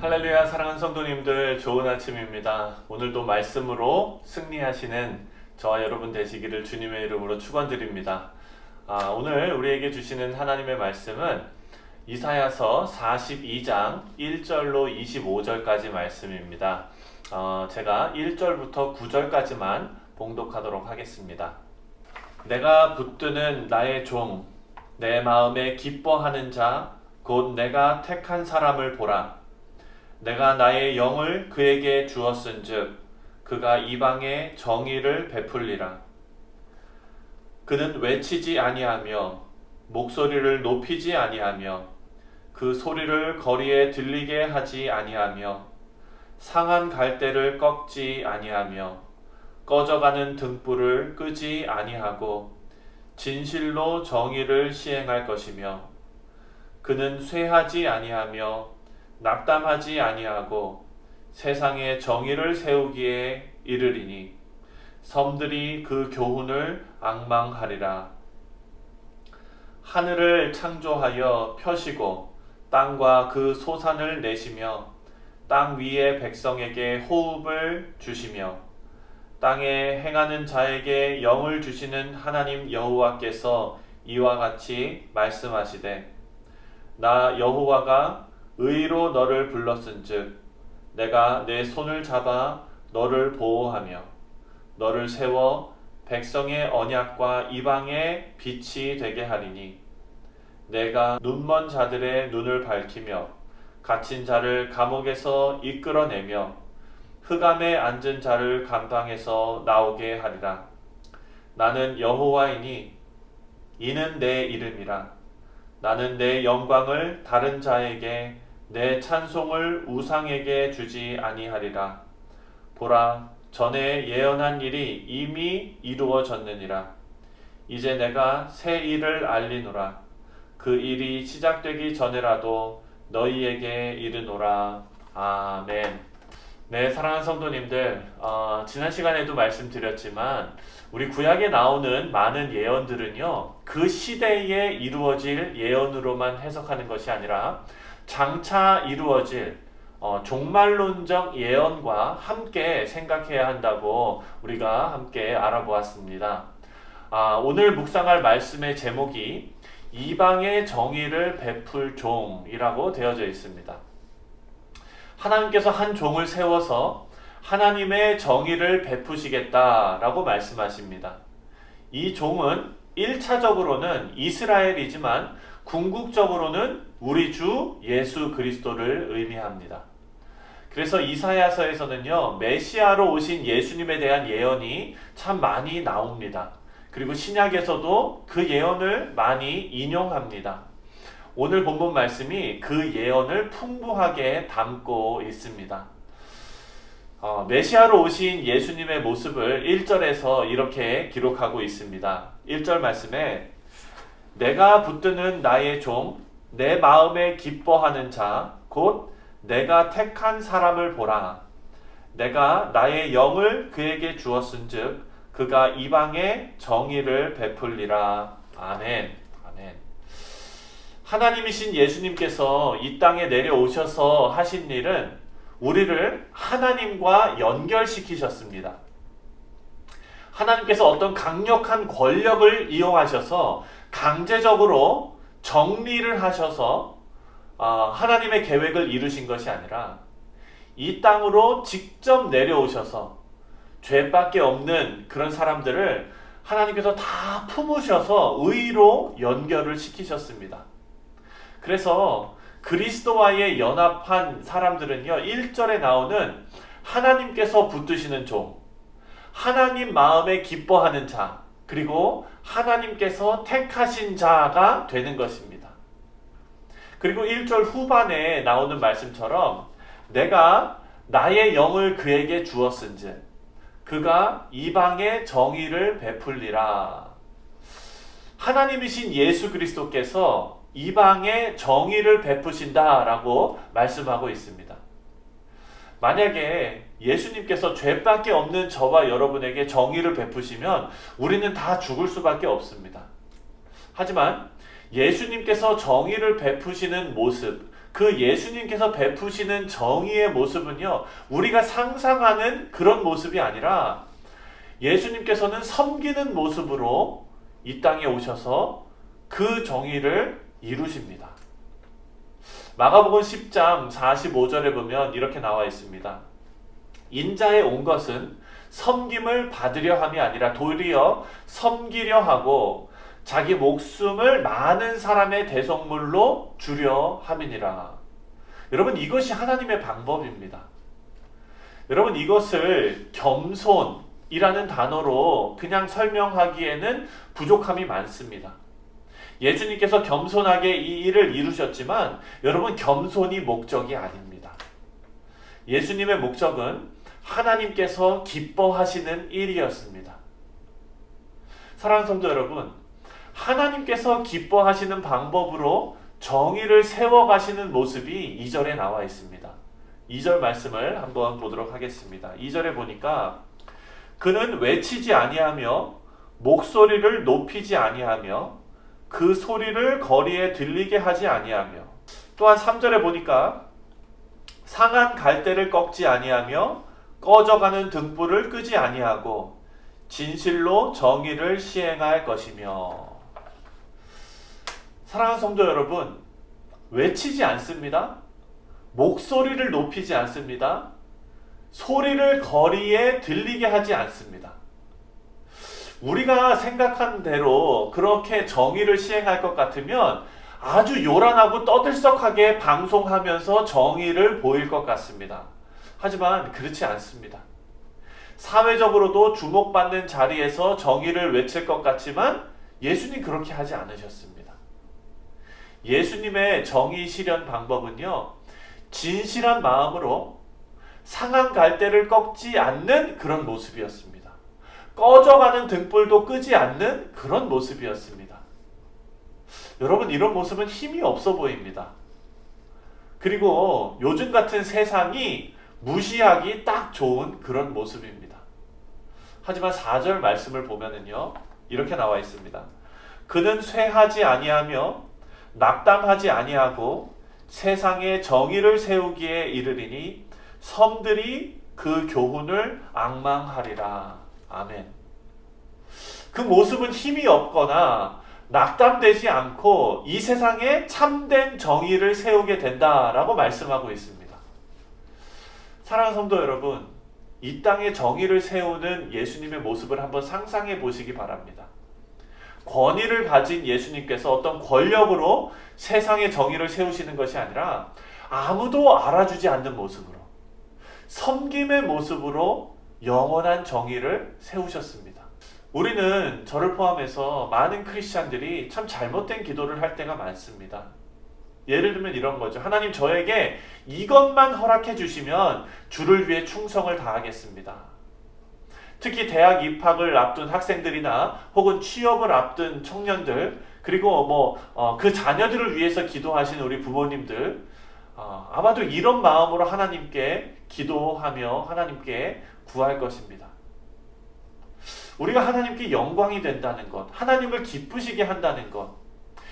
할렐루야, 사랑하는 성도님들, 좋은 아침입니다. 오늘도 말씀으로 승리하시는 저와 여러분 되시기를 주님의 이름으로 축원드립니다. 오늘 우리에게 주시는 하나님의 말씀은 이사야서 42장 1절로 25절까지 말씀입니다. 제가 1절부터 9절까지만 봉독하도록 하겠습니다. 내가 붙드는 나의 종, 내 마음에 기뻐하는 자, 곧 내가 택한 사람을 보라. 내가 나의 영을 그에게 주었은즉 그가 이방에 정의를 베풀리라. 그는 외치지 아니하며 목소리를 높이지 아니하며 그 소리를 거리에 들리게 하지 아니하며 상한 갈대를 꺾지 아니하며 꺼져가는 등불을 끄지 아니하고 진실로 정의를 시행할 것이며 그는 쇠하지 아니하며 낙담하지 아니하고 세상에 정의를 세우기에 이르리니 섬들이 그 교훈을 앙망하리라. 하늘을 창조하여 펴시고 땅과 그 소산을 내시며 땅 위의 백성에게 호흡을 주시며 땅에 행하는 자에게 영을 주시는 하나님 여호와께서 이와 같이 말씀하시되 나 여호와가 의로 너를 불렀은즉 내가 내 손을 잡아 너를 보호하며 너를 세워 백성의 언약과 이방의 빛이 되게 하리니 내가 눈먼 자들의 눈을 밝히며 갇힌 자를 감옥에서 이끌어내며 흑암에 앉은 자를 감방에서 나오게 하리라. 나는 여호와이니 이는 내 이름이라. 나는 내 영광을 다른 자에게 내 찬송을 우상에게 주지 아니하리라. 보라, 전에 예언한 일이 이미 이루어졌느니라. 이제 내가 새 일을 알리노라. 그 일이 시작되기 전에라도 너희에게 이르노라. 아멘. 네, 사랑하는 성도님들, 지난 시간에도 말씀드렸지만 우리 구약에 나오는 많은 예언들은요, 그 시대에 이루어질 예언으로만 해석하는 것이 아니라 장차 이루어질 종말론적 예언과 함께 생각해야 한다고 우리가 함께 알아보았습니다. 오늘 묵상할 말씀의 제목이 이방의 정의를 베풀 종이라고 되어져 있습니다. 하나님께서 한 종을 세워서 하나님의 정의를 베푸시겠다라고 말씀하십니다. 이 종은 1차적으로는 이스라엘이지만 궁극적으로는 우리 주 예수 그리스도를 의미합니다. 그래서 이사야서에서는요, 메시아로 오신 예수님에 대한 예언이 참 많이 나옵니다. 그리고 신약에서도 그 예언을 많이 인용합니다. 오늘 본문 말씀이 그 예언을 풍부하게 담고 있습니다. 메시아로 오신 예수님의 모습을 1절에서 이렇게 기록하고 있습니다. 1절 말씀에 내가 붙드는 나의 종, 내 마음에 기뻐하는 자, 곧 내가 택한 사람을 보라. 내가 나의 영을 그에게 주었은즉 그가 이방에 정의를 베풀리라. 아멘. 아멘. 하나님이신 예수님께서 이 땅에 내려오셔서 하신 일은 우리를 하나님과 연결시키셨습니다. 하나님께서 어떤 강력한 권력을 이용하셔서 강제적으로 정리를 하셔서 하나님의 계획을 이루신 것이 아니라 이 땅으로 직접 내려오셔서 죄밖에 없는 그런 사람들을 하나님께서 다 품으셔서 의로 연결을 시키셨습니다. 그래서 그리스도와의 연합한 사람들은요, 1절에 나오는 하나님께서 붙드시는 종, 하나님 마음에 기뻐하는 자, 그리고 하나님께서 택하신 자가 되는 것입니다. 그리고 1절 후반에 나오는 말씀처럼 내가 나의 영을 그에게 주었은즉 그가 이방의 정의를 베풀리라. 하나님이신 예수 그리스도께서 이방의 정의를 베푸신다라고 말씀하고 있습니다. 만약에 예수님께서 죄밖에 없는 저와 여러분에게 정의를 베푸시면 우리는 다 죽을 수밖에 없습니다. 하지만 예수님께서 정의를 베푸시는 모습, 그 예수님께서 베푸시는 정의의 모습은요, 우리가 상상하는 그런 모습이 아니라 예수님께서는 섬기는 모습으로 이 땅에 오셔서 그 정의를 이루십니다. 마가복음 10장 45절에 보면 이렇게 나와 있습니다. 인자에 온 것은 섬김을 받으려 함이 아니라 도리어 섬기려 하고 자기 목숨을 많은 사람의 대속물로 주려 함이니라. 여러분, 이것이 하나님의 방법입니다. 여러분, 이것을 겸손이라는 단어로 그냥 설명하기에는 부족함이 많습니다. 예수님께서 겸손하게 이 일을 이루셨지만 여러분, 겸손이 목적이 아닙니다. 예수님의 목적은 하나님께서 기뻐하시는 일이었습니다. 사랑하는 성도 여러분, 하나님께서 기뻐하시는 방법으로 정의를 세워가시는 모습이 2절에 나와 있습니다. 2절 말씀을 한번 보도록 하겠습니다. 2절에 보니까 그는 외치지 아니하며 목소리를 높이지 아니하며 그 소리를 거리에 들리게 하지 아니하며, 또한 3절에 보니까 상한 갈대를 꺾지 아니하며 꺼져가는 등불을 끄지 아니하고 진실로 정의를 시행할 것이며. 사랑하는 성도 여러분, 외치지 않습니다. 목소리를 높이지 않습니다. 소리를 거리에 들리게 하지 않습니다. 우리가 생각한 대로 그렇게 정의를 시행할 것 같으면 아주 요란하고 떠들썩하게 방송하면서 정의를 보일 것 같습니다. 하지만 그렇지 않습니다. 사회적으로도 주목받는 자리에서 정의를 외칠 것 같지만 예수님 그렇게 하지 않으셨습니다. 예수님의 정의 실현 방법은요, 진실한 마음으로 상한 갈대를 꺾지 않는 그런 모습이었습니다. 꺼져가는 등불도 끄지 않는 그런 모습이었습니다. 여러분, 이런 모습은 힘이 없어 보입니다. 그리고 요즘 같은 세상이 무시하기 딱 좋은 그런 모습입니다. 하지만 4절 말씀을 보면은요, 이렇게 나와 있습니다. 그는 쇠하지 아니하며 낙담하지 아니하고 세상에 정의를 세우기에 이르리니 섬들이 그 교훈을 앙망하리라. 아멘. 그 모습은 힘이 없거나 낙담되지 않고 이 세상에 참된 정의를 세우게 된다라고 말씀하고 있습니다. 사랑하는 성도 여러분, 이 땅에 정의를 세우는 예수님의 모습을 한번 상상해 보시기 바랍니다. 권위를 가진 예수님께서 어떤 권력으로 세상의 정의를 세우시는 것이 아니라 아무도 알아주지 않는 모습으로, 섬김의 모습으로 영원한 정의를 세우셨습니다. 우리는 저를 포함해서 많은 크리스찬들이 참 잘못된 기도를 할 때가 많습니다. 예를 들면 이런 거죠. 하나님, 저에게 이것만 허락해 주시면 주를 위해 충성을 다하겠습니다. 특히 대학 입학을 앞둔 학생들이나 혹은 취업을 앞둔 청년들, 그리고 그 자녀들을 위해서 기도하시는 우리 부모님들, 아마도 이런 마음으로 하나님께 기도하며 하나님께 구할 것입니다. 우리가 하나님께 영광이 된다는 것, 하나님을 기쁘시게 한다는 것,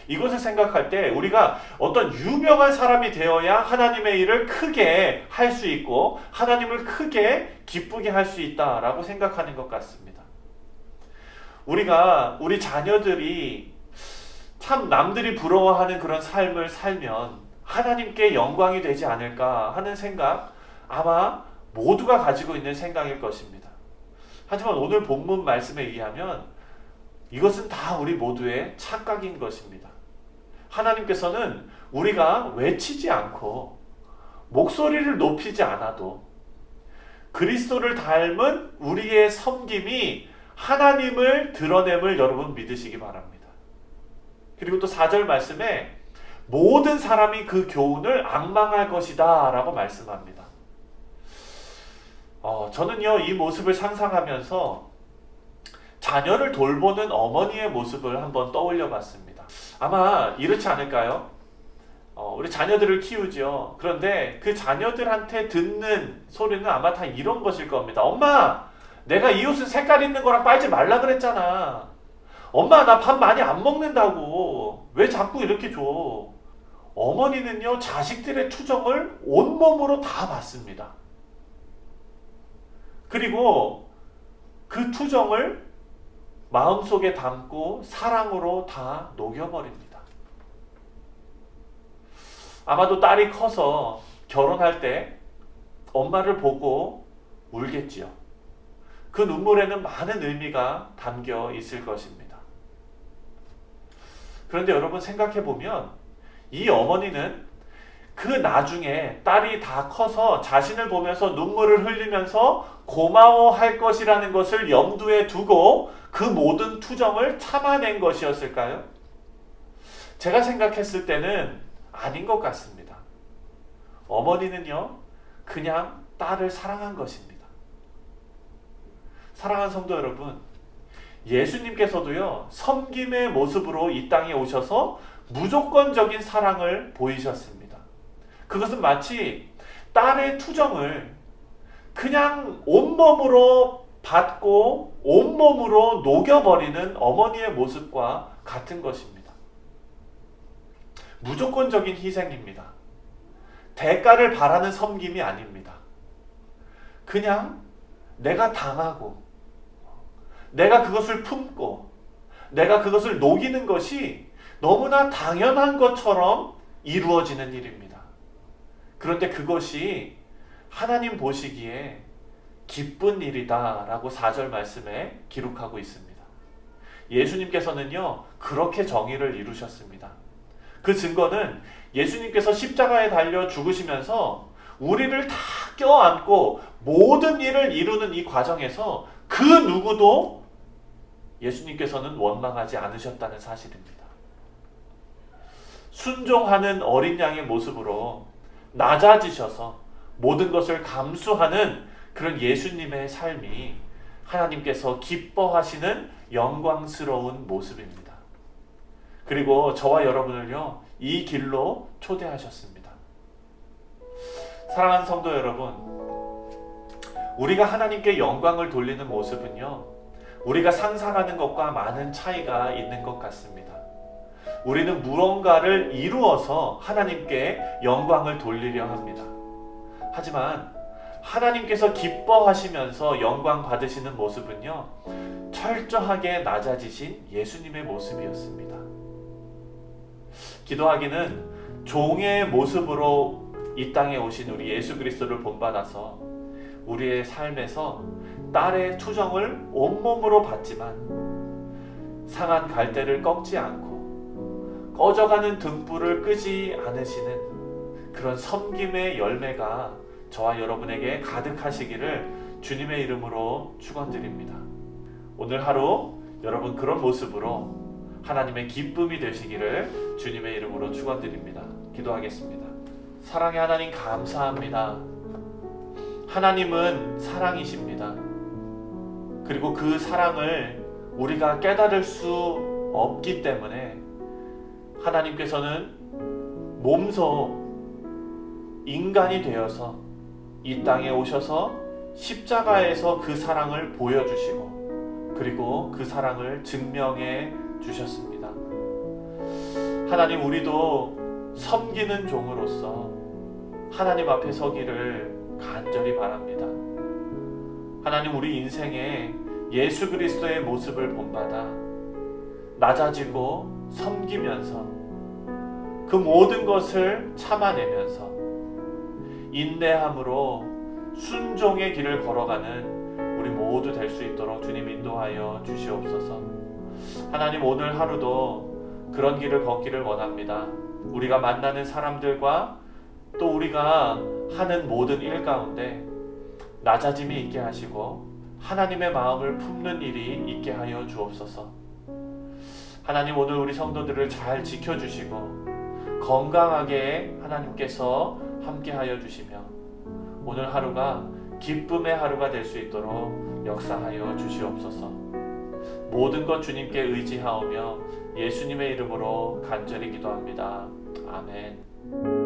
이것을 생각할 때 우리가 어떤 유명한 사람이 되어야 하나님의 일을 크게 할 수 있고 하나님을 크게 기쁘게 할 수 있다라고 생각하는 것 같습니다. 우리 자녀들이 참 남들이 부러워하는 그런 삶을 살면 하나님께 영광이 되지 않을까 하는 생각, 아마 모두가 가지고 있는 생각일 것입니다. 하지만 오늘 본문 말씀에 의하면 이것은 다 우리 모두의 착각인 것입니다. 하나님께서는 우리가 외치지 않고 목소리를 높이지 않아도 그리스도를 닮은 우리의 섬김이 하나님을 드러냄을 여러분 믿으시기 바랍니다. 그리고 또 4절 말씀에 모든 사람이 그 교훈을 앙망할 것이다 라고 말씀합니다. 저는요, 이 모습을 상상하면서 자녀를 돌보는 어머니의 모습을 한번 떠올려 봤습니다. 아마 이렇지 않을까요? 우리 자녀들을 키우죠. 그런데 그 자녀들한테 듣는 소리는 아마 다 이런 것일 겁니다. 엄마, 내가 이 옷은 색깔 있는 거랑 빨지 말라 그랬잖아. 엄마, 나 밥 많이 안 먹는다고. 왜 자꾸 이렇게 줘? 어머니는요, 자식들의 투정을 온몸으로 다 받습니다. 그리고 그 투정을 마음속에 담고 사랑으로 다 녹여버립니다. 아마도 딸이 커서 결혼할 때 엄마를 보고 울겠지요. 그 눈물에는 많은 의미가 담겨 있을 것입니다. 그런데 여러분 생각해 보면 이 어머니는 그 나중에 딸이 다 커서 자신을 보면서 눈물을 흘리면서 고마워할 것이라는 것을 염두에 두고 그 모든 투정을 참아낸 것이었을까요? 제가 생각했을 때는 아닌 것 같습니다. 어머니는요, 그냥 딸을 사랑한 것입니다. 사랑하는 성도 여러분, 예수님께서도요, 섬김의 모습으로 이 땅에 오셔서 무조건적인 사랑을 보이셨습니다. 그것은 마치 딸의 투정을 그냥 온몸으로 받고 온몸으로 녹여버리는 어머니의 모습과 같은 것입니다. 무조건적인 희생입니다. 대가를 바라는 섬김이 아닙니다. 그냥 내가 당하고 내가 그것을 품고 내가 그것을 녹이는 것이 너무나 당연한 것처럼 이루어지는 일입니다. 그런데 그것이 하나님 보시기에 기쁜 일이다 라고 4절 말씀에 기록하고 있습니다. 예수님께서는요, 그렇게 정의를 이루셨습니다. 그 증거는 예수님께서 십자가에 달려 죽으시면서 우리를 다 껴안고 모든 일을 이루는 이 과정에서 그 누구도 예수님께서는 원망하지 않으셨다는 사실입니다. 순종하는 어린 양의 모습으로 낮아지셔서 모든 것을 감수하는 그런 예수님의 삶이 하나님께서 기뻐하시는 영광스러운 모습입니다. 그리고 저와 여러분을요, 이 길로 초대하셨습니다. 사랑하는 성도 여러분, 우리가 하나님께 영광을 돌리는 모습은요, 우리가 상상하는 것과 많은 차이가 있는 것 같습니다. 우리는 무언가를 이루어서 하나님께 영광을 돌리려 합니다. 하지만 하나님께서 기뻐하시면서 영광 받으시는 모습은요, 철저하게 낮아지신 예수님의 모습이었습니다. 기도하기는 종의 모습으로 이 땅에 오신 우리 예수 그리스도를 본받아서 우리의 삶에서 딸의 투정을 온몸으로 받지만 상한 갈대를 꺾지 않고 꺼져가는 등불을 끄지 않으시는 그런 섬김의 열매가 저와 여러분에게 가득하시기를 주님의 이름으로 축원드립니다. 오늘 하루 여러분 그런 모습으로 하나님의 기쁨이 되시기를 주님의 이름으로 축원드립니다. 기도하겠습니다. 사랑의 하나님 감사합니다. 하나님은 사랑이십니다. 그리고 그 사랑을 우리가 깨달을 수 없기 때문에 하나님께서는 몸소 인간이 되어서 이 땅에 오셔서 십자가에서 그 사랑을 보여주시고 그리고 그 사랑을 증명해 주셨습니다. 하나님, 우리도 섬기는 종으로서 하나님 앞에 서기를 간절히 바랍니다. 하나님, 우리 인생에 예수 그리스도의 모습을 본받아 낮아지고 섬기면서 그 모든 것을 참아내면서 인내함으로 순종의 길을 걸어가는 우리 모두 될 수 있도록 주님 인도하여 주시옵소서. 하나님, 오늘 하루도 그런 길을 걷기를 원합니다. 우리가 만나는 사람들과 또 우리가 하는 모든 일 가운데 낮아짐이 있게 하시고 하나님의 마음을 품는 일이 있게 하여 주옵소서. 하나님, 오늘 우리 성도들을 잘 지켜주시고 건강하게 하나님께서 함께하여 주시며 오늘 하루가 기쁨의 하루가 될 수 있도록 역사하여 주시옵소서. 모든 것 주님께 의지하오며 예수님의 이름으로 간절히 기도합니다. 아멘.